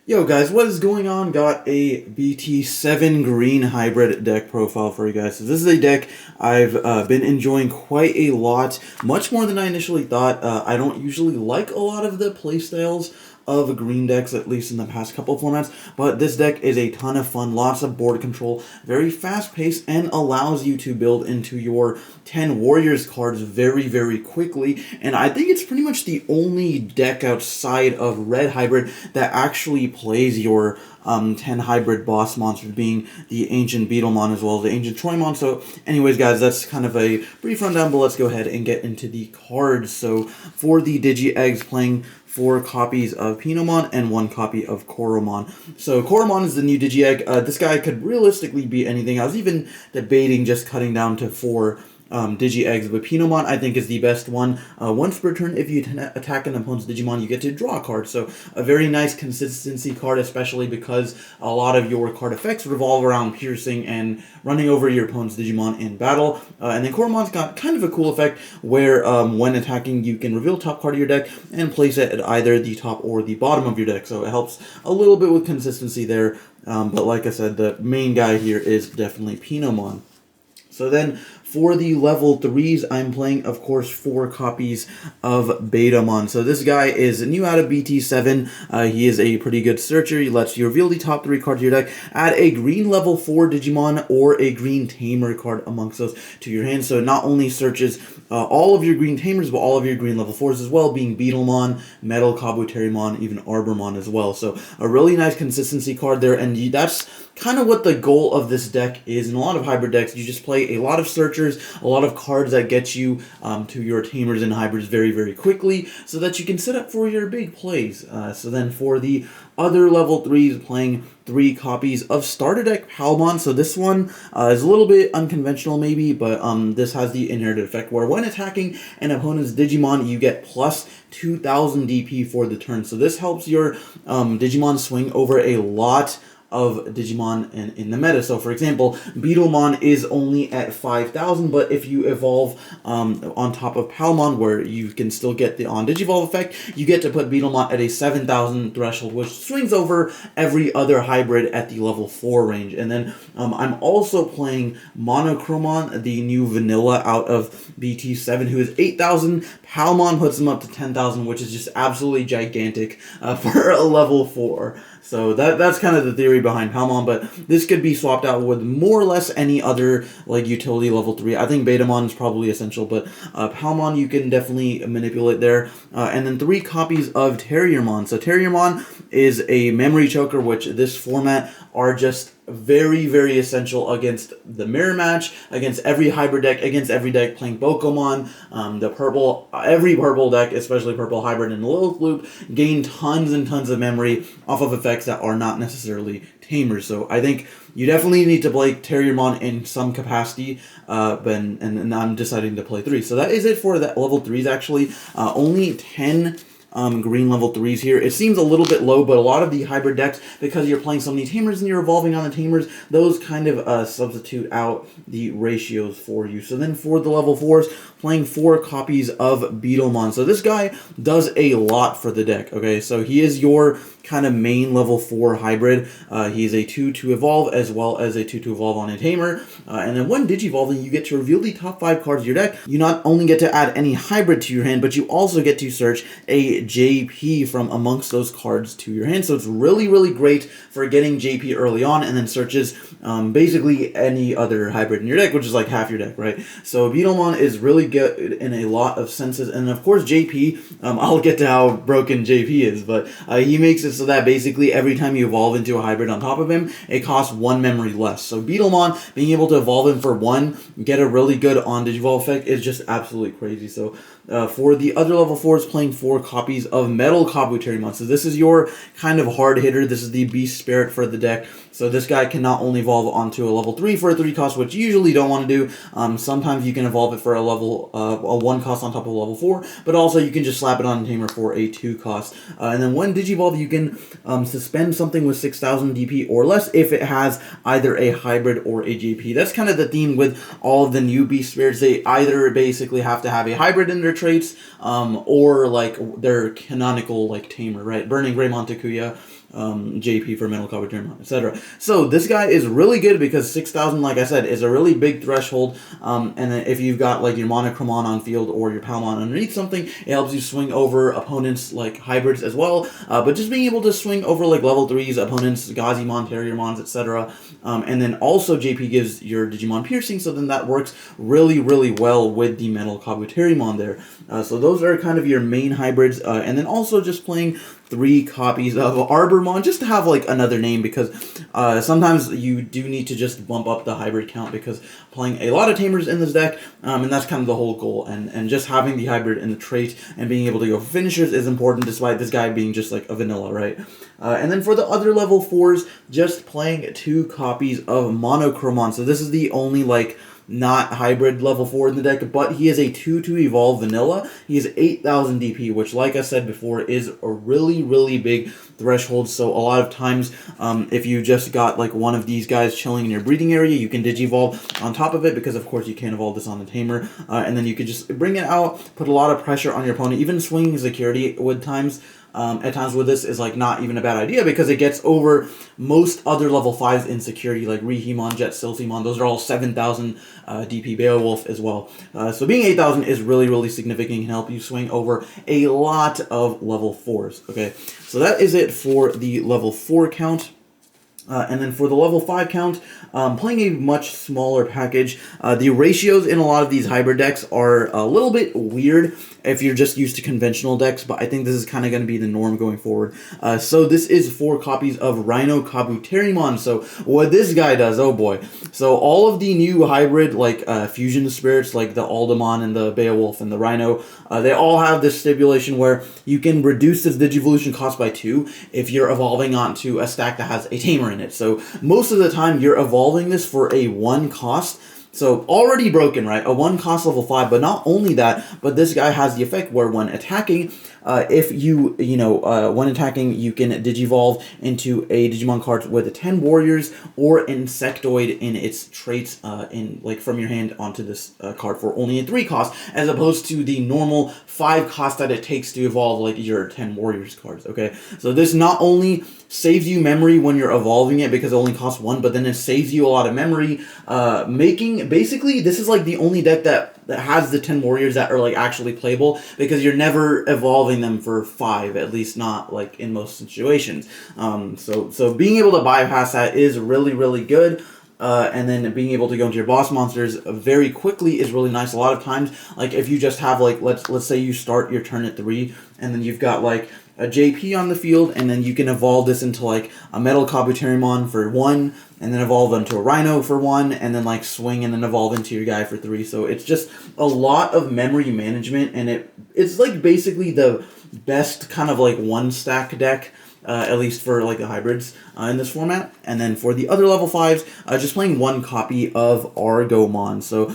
Yo guys, what is going on? Got a BT7 green hybrid deck profile for you guys. So this is a deck I've been enjoying quite a lot, much more than I initially thought. I don't usually like a lot of the playstyles of green decks, at least in the past couple of formats, but this deck is a ton of fun, lots of board control, very fast-paced, and allows you to build into your 10 Warriors cards very quickly, and I think it's pretty much the only deck outside of Red Hybrid that actually plays your 10 hybrid boss monsters, being the Ancient Beetlemon as well as the Ancient Troymon. So anyways guys, that's kind of a brief rundown, but let's go ahead and get into the cards. So for the Digi-Eggs, playing 4 copies of Pinomon and 1 copy of Koromon. So Koromon is the new Digi-Egg. This guy could realistically be anything. I was even debating just cutting down to 4 Digi-Eggs, but Pinomon I think is the best one. Once per turn, if you attack an opponent's Digimon, you get to draw a card. So a very nice consistency card, especially because a lot of your card effects revolve around piercing and running over your opponent's Digimon in battle. And then Koromon's got kind of a cool effect where when attacking, you can reveal top card of your deck and place it at either the top or the bottom of your deck. So it helps a little bit with consistency there. But like I said, the main guy here is definitely Pinomon. So then, for the level 3s, I'm playing, of course, 4 copies of Betamon. So this guy is new out of BT7. He is a pretty good searcher. He lets you reveal the top 3 cards of your deck, add a green level 4 Digimon or a green Tamer card amongst those to your hand. So it not only searches all of your green Tamers, but all of your green level 4s as well, being Beetlemon, Metal Kabuterimon, even Arbormon as well. So a really nice consistency card there, and that's kind of what the goal of this deck is. In a lot of hybrid decks, you just play a lot of searchers, a lot of cards that get you to your Tamers and hybrids very quickly, so that you can set up for your big plays. So then for the other level 3s, playing 3 copies of Starter Deck Palmon. So this one is a little bit unconventional maybe, but this has the inherited effect where when attacking an opponent's Digimon, you get plus 2000 DP for the turn. So this helps your Digimon swing over a lot of Digimon in the meta. So for example, Beetlemon is only at 5,000, but if you evolve on top of Palmon, where you can still get the on-Digivolve effect, you get to put Beetlemon at a 7,000 threshold, which swings over every other hybrid at the level 4 range. And then I'm also playing Monochromon, the new vanilla out of BT7, who is 8,000. Palmon puts him up to 10,000, which is just absolutely gigantic for a level 4. So that's kind of the theory behind Palmon, but this could be swapped out with more or less any other like utility level 3. I think Betamon is probably essential, but Palmon you can definitely manipulate there. And then 3 copies of Terriermon. So Terriermon is a memory choker, which this format are just very essential against the mirror match, against every hybrid deck, against every deck playing Bokomon. Every purple deck, especially purple hybrid and Lilith Loop, gain tons and tons of memory off of effects that are not necessarily Tamers. So I think you definitely need to play Terriermon in some capacity, and I'm deciding to play 3. So that is it for that level 3s actually. Only 10 green level 3s here. It seems a little bit low, but a lot of the hybrid decks, because you're playing so many Tamers and you're evolving on the Tamers, those kind of substitute out the ratios for you. So then for the level 4s, playing 4 copies of Beetlemon. So this guy does a lot for the deck, okay? So he is your kind of main level 4 hybrid. He is a 2 to evolve as well as a 2 to evolve on a Tamer. And then when Digivolving, you get to reveal the top 5 cards of your deck. You not only get to add any hybrid to your hand, but you also get to search a JP from amongst those cards to your hand. So it's really great for getting JP early on, and then searches basically any other hybrid in your deck, which is like half your deck, right? So Beetlemon is really good in a lot of senses, and of course JP, I'll get to how broken JP is, but he makes it so that basically every time you evolve into a hybrid on top of him, it costs 1 memory less. So Beetlemon, being able to evolve him for 1, get a really good on Digivolve effect is just absolutely crazy. So for the other level 4s, playing 4 copies of Metal Kabuterimon. So this is your kind of hard hitter. This is the Beast Spirit for the deck. So this guy can not only evolve onto a level 3 for a 3 cost, which you usually don't want to do. Sometimes you can evolve it for a 1 cost on top of a level 4, but also you can just slap it on Tamer for a 2 cost. And then when Digivolve, you can suspend something with 6,000 DP or less if it has either a hybrid or a JP. That's kind of the theme with all of the new Beast Spirits. They either basically have to have a hybrid in their traits, or like their canonical like Tamer, right? Burning Greymon Takuya, JP for Metal Kabuterimon, etc. So this guy is really good because 6,000, like I said, is a really big threshold. And then if you've got like your Monochromon on field or your Palmon underneath something, it helps you swing over opponents like hybrids as well. But just being able to swing over like level 3s opponents, Gazimon, Terriermons, etc. And then also JP gives your Digimon piercing, so then that works really, really well with the Metal Kabuterimon there. So those are kind of your main hybrids, and then also just playing 3 copies of Arbormon, just to have like another name, because sometimes you do need to just bump up the hybrid count, because playing a lot of Tamers in this deck, and that's kind of the whole goal, and just having the hybrid in the trait and being able to go for finishers is important, despite this guy being just like a vanilla, right? And then for the other level 4s, just playing 2 copies of Monochromon. So this is the only like not hybrid level 4 in the deck, but he is a 2 evolve vanilla. He is 8,000 DP, which, like I said before, is a really, really big threshold. So a lot of times, if you just got like one of these guys chilling in your breeding area, you can Digivolve on top of it, because of course you can't evolve this on the Tamer, and then you could just bring it out, put a lot of pressure on your opponent. Even swinging security at times with this is like not even a bad idea, because it gets over most other level 5s in security, like Rihimon, Jet Silphimon. Those are all 7,000 DP Beowulf as well. So being 8,000 is really, really significant and can help you swing over a lot of level 4s. Okay, so that is it for the level 4 count. And then for the level 5 count, playing a much smaller package. The ratios in a lot of these hybrid decks are a little bit weird if you're just used to conventional decks, but I think this is kind of going to be the norm going forward. So this is 4 copies of Rhino Kabuterimon. So what this guy does, oh boy. So all of the new hybrid, like fusion spirits, like the Aldemon and the Beowulf and the Rhino, they all have this stipulation where you can reduce this Digivolution cost by 2 if you're evolving onto a stack that has a Tamer in it. So most of the time you're evolving this for a 1 cost. So already broken, right? A 1 cost level 5, but not only that, but this guy has the effect where when attacking, if when attacking, you can Digivolve into a Digimon card with 10 warriors or Insectoid in its traits from your hand onto this card for only a 3 cost, as opposed to the normal 5 cost that it takes to evolve like your 10 warriors cards, okay? So this not only saves you memory when you're evolving it because it only costs 1, but then it saves you a lot of memory, basically this is like the only deck that has the 10 warriors that are like actually playable, because you're never evolving them for 5, at least not like in most situations. So being able to bypass that is really, really good. And then being able to go into your boss monsters very quickly is really nice. A lot of times, like if you just have like, let's say you start your turn at 3, and then you've got like a JP on the field, and then you can evolve this into like a Metal Kabuterimon for 1, and then evolve into a Rhino for 1, and then like swing and then evolve into your guy for 3. So it's just a lot of memory management, and it's like basically the best kind of like 1-stack deck. At least for like the hybrids in this format. And then for the other level 5s, just playing 1 copy of Argomon. So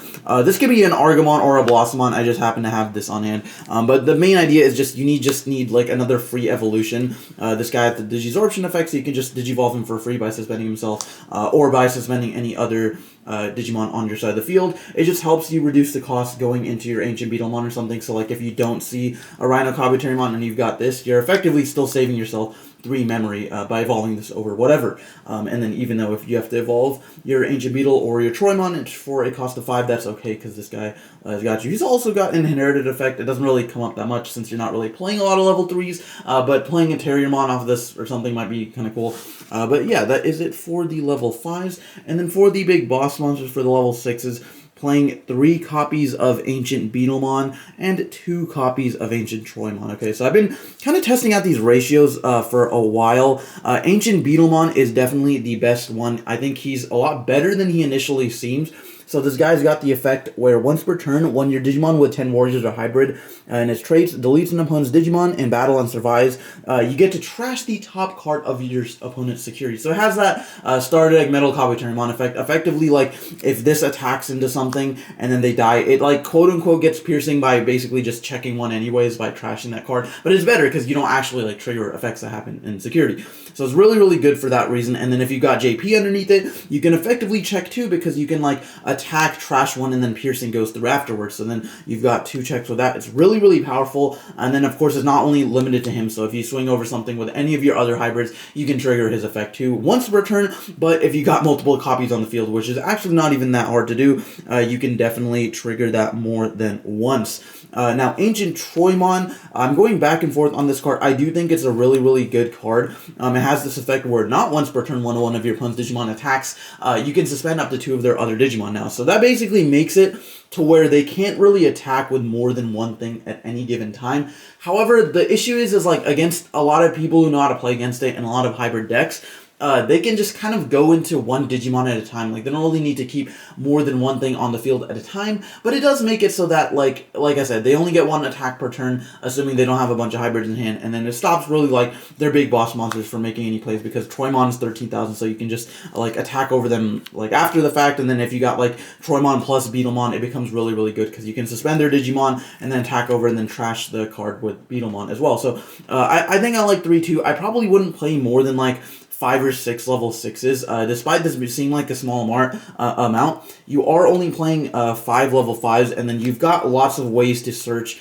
this could be an Argomon or a Blossomon. I just happen to have this on hand. But the main idea is just you need like another free evolution. This guy has the Digisorption effect, so you can just Digivolve him for free by suspending himself, or by suspending any other Digimon on your side of the field. It just helps you reduce the cost going into your Ancient Beetlemon or something. So like if you don't see a Rhino Kabuterimon and you've got this, you're effectively still saving yourself 3 memory by evolving this over whatever. And then even though if you have to evolve your Ancient Beetle or your Troymon for a cost of 5, that's okay, because this guy has got you. He's also got an inherited effect. It doesn't really come up that much since you're not really playing a lot of level 3s, but playing a Terriermon off of this or something might be kind of cool. But yeah, that is it for the level 5s. And then for the big boss monsters for the level 6s, playing 3 copies of Ancient Beetlemon and 2 copies of Ancient Troymon. Okay, so I've been kind of testing out these ratios for a while. Ancient Beetlemon is definitely the best one. I think he's a lot better than he initially seems. So this guy's got the effect where once per turn, when your Digimon with 10 warriors or hybrid and its traits deletes an opponent's Digimon in battle and survives, you get to trash the top card of your opponent's security. So it has that Starter Egg Metal Kabuterimon effect. Effectively, like, if this attacks into something and then they die, it, like, quote-unquote gets piercing by basically just checking 1 anyways by trashing that card. But it's better because you don't actually, like, trigger effects that happen in security. So it's really, really good for that reason. And then if you got JP underneath it, you can effectively check 2 because you can, like, attack, trash one, and then piercing goes through afterwards. So then you've got 2 checks with that. It's really, really powerful. And then, of course, it's not only limited to him. So if you swing over something with any of your other hybrids, you can trigger his effect too once per turn. But if you got multiple copies on the field, which is actually not even that hard to do, you can definitely trigger that more than once. Now, Ancient Troymon, I'm going back and forth on this card. I do think it's a really, really good card. It has this effect where not once per turn one of your opponent's Digimon attacks, you can suspend up to 2 of their other Digimon now. So that basically makes it to where they can't really attack with more than one thing at any given time. However, the issue is like against a lot of people who know how to play against it and a lot of hybrid decks, they can just kind of go into one Digimon at a time. Like, they don't really need to keep more than one thing on the field at a time, but it does make it so that, like I said, they only get 1 attack per turn, assuming they don't have a bunch of hybrids in hand, and then it stops really, like, their big boss monsters from making any plays, because Troymon's 13,000, so you can just, like, attack over them, like, after the fact, and then if you got, like, Troymon plus Beetlemon, it becomes really, really good, because you can suspend their Digimon, and then attack over, and then trash the card with Beetlemon as well. So, I think I like 3-2. I probably wouldn't play more than, like, 5 or 6 level 6s. Despite this seeming like a small amount, you are only playing 5 level 5s, and then you've got lots of ways to search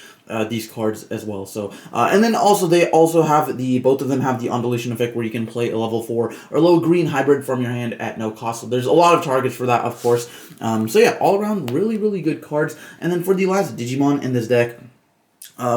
these cards as well. So, and then also they also have both of them have the undulation effect where you can play a level 4 or low green hybrid from your hand at no cost. So there's a lot of targets for that, of course. So yeah, all around really, really good cards. And then for the last Digimon in this deck,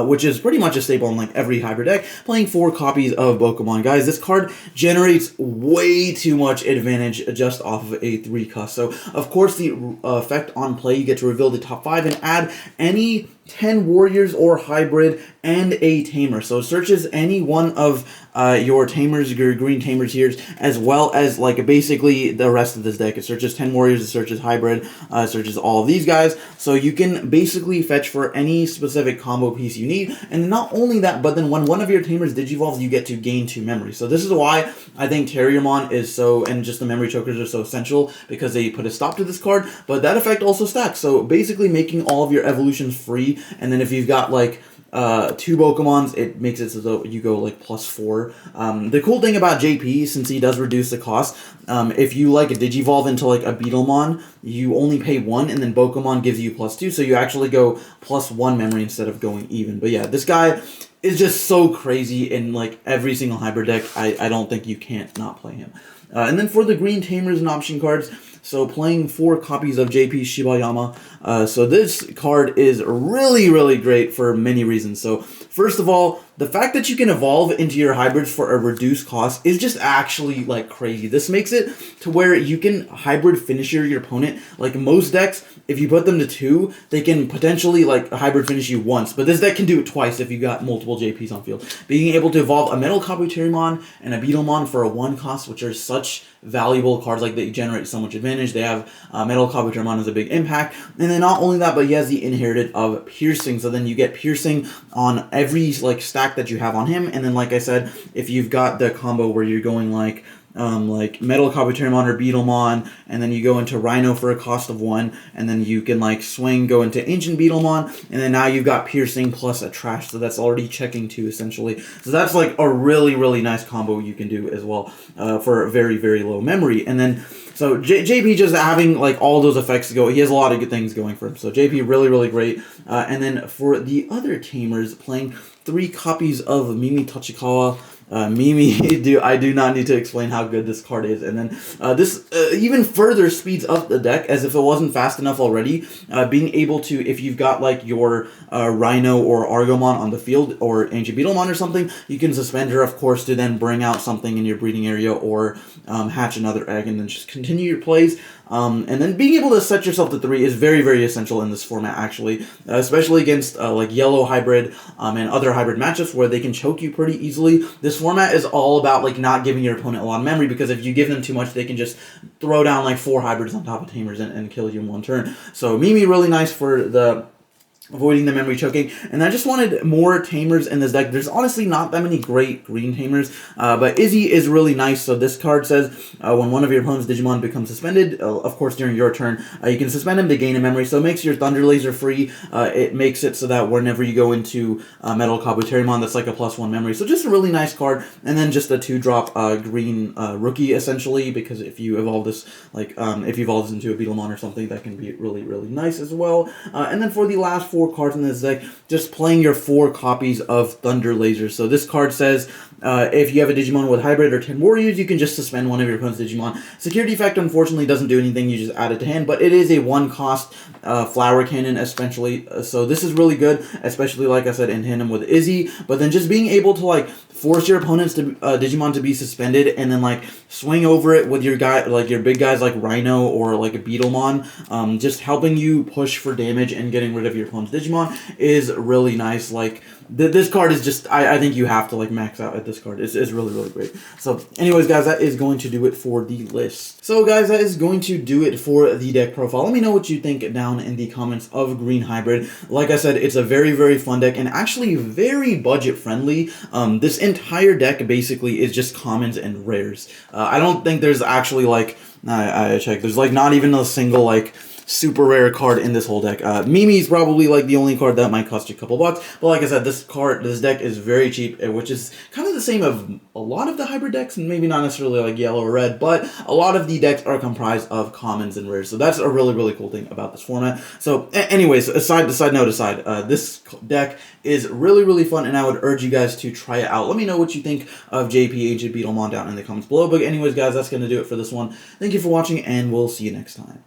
which is pretty much a staple in like every hybrid deck, playing 4 copies of Pokemon. Guys, this card generates way too much advantage just off of a 3 cost. So, of course, the effect on play, you get to reveal the top 5 and add any 10 warriors or hybrid and a tamer. So it searches any one of your tamers, your green tamer tiers, as well as like basically the rest of this deck. It searches 10 warriors, it searches hybrid, it searches all of these guys. So you can basically fetch for any specific combo piece you need. And not only that, but then when one of your tamers digivolves, you get to gain 2 memory. So this is why I think Terriermon is so, and just the memory chokers are so essential, because they put a stop to this card, but that effect also stacks. So basically making all of your evolutions free. And then if you've got like 2 Pokemons, it makes it so that you go like +4. The cool thing about JP, since he does reduce the cost, if you like Digivolve into like a Beetlemon, you only pay 1, and then Pokemon gives you +2, so you actually go +1 memory instead of going even. But yeah, this guy is just so crazy in like every single hybrid deck. I don't think you can't not play him. And then for the green tamers and option cards, so playing 4 copies of JP Shibayama. So this card is really, really great for many reasons. So first of all, the fact that you can evolve into your hybrids for a reduced cost is just actually like crazy. This makes it to where you can hybrid finish your opponent. Like most decks, if you put them to 2, they can potentially like hybrid finish you once, but this deck can do it twice if you got multiple JPs on field. Being able to evolve a Metal Kabuterimon and a Beetlemon for a 1 cost, which are such valuable cards, like they generate so much advantage. They have Metal Kabuterimon as a big impact, and then not only that, but he has the inherited of piercing. So then you get piercing on every like stack that you have on him, and then like I said, if you've got the combo where you're going like Metal Kabuterimon or Beetlemon, and then you go into Rhino for a cost of 1, and then you can like swing, go into Ancient Beetlemon, and then now you've got piercing plus a trash, so that's already checking 2 essentially. So that's like a really, really nice combo you can do as well for very, very low memory. And then so JP just having like all those effects to go, he has a lot of good things going for him. So JP really, really great. And then for the other tamers, playing 3 copies of Mimi Tachikawa. Mimi, I do not need to explain how good this card is. And then this even further speeds up the deck, as if it wasn't fast enough already. Being able to, if you've got like your Rhino or Argomon on the field, or Ancient Beetlemon or something, you can suspend her, of course, to then bring out something in your breeding area, or hatch another egg, and then just continue your plays. And then being able to set yourself to 3 is very, very essential in this format, actually, especially against like yellow hybrid and other hybrid matchups where they can choke you pretty easily. This format is all about like not giving your opponent a lot of memory, because if you give them too much, they can just throw down like 4 hybrids on top of tamers and kill you in 1 turn. So Mimi really nice for the avoiding the memory choking, and I just wanted more Tamers in this deck. There's honestly not that many great green Tamers, but Izzy is really nice. So this card says when one of your opponent's Digimon becomes suspended, of course during your turn, you can suspend him to gain a memory. So it makes your Thunder Laser free. It makes it so that whenever you go into Metal Kabuterimon, that's like a +1 memory. So just a really nice card, and then just a 2-drop green rookie essentially, because if you evolve this, like if you evolve this into a Beetlemon or something, that can be really, really nice as well. And then for the last 4 cards in this deck, just playing your 4 copies of Thunder Laser. So this card says, if you have a Digimon with Hybrid or 10 Warriors, you can just suspend one of your opponent's Digimon. Security Effect, unfortunately, doesn't do anything. You just add it to hand, but it is a 1-cost Flower Cannon, especially. So this is really good, especially, like I said, in tandem with Izzy. But then just being able to, like, force your opponent's Digimon to be suspended, and then, like, swing over it with your guy, like, your big guys like Rhino or, like, a Beetlemon, just helping you push for damage and getting rid of your opponent's Digimon is really nice. Like, this card is just, I think you have to, like, max out at this card. It's really, really great. So, anyways, guys, that is going to do it for the list. So, guys, that is going to do it for the deck profile. Let me know what you think down in the comments of Green Hybrid. Like I said, it's a very, very fun deck, and actually very budget-friendly. This entire deck, basically, is just commons and rares. I don't think there's actually, like, I checked, there's, like, not even a single, like, super rare card in this whole deck. Mimi's probably like the only card that might cost you a couple bucks, but like I said, this deck is very cheap, which is kind of the same of a lot of the hybrid decks, and maybe not necessarily like yellow or red, but a lot of the decks are comprised of commons and rares, so that's a really, really cool thing about this format. So anyways, side note aside, this deck is really, really fun, and I would urge you guys to try it out. Let me know what you think of JP Agent Beetlemon down in the comments below. But anyways, guys, that's going to do it for this one. Thank you for watching, and we'll see you next time.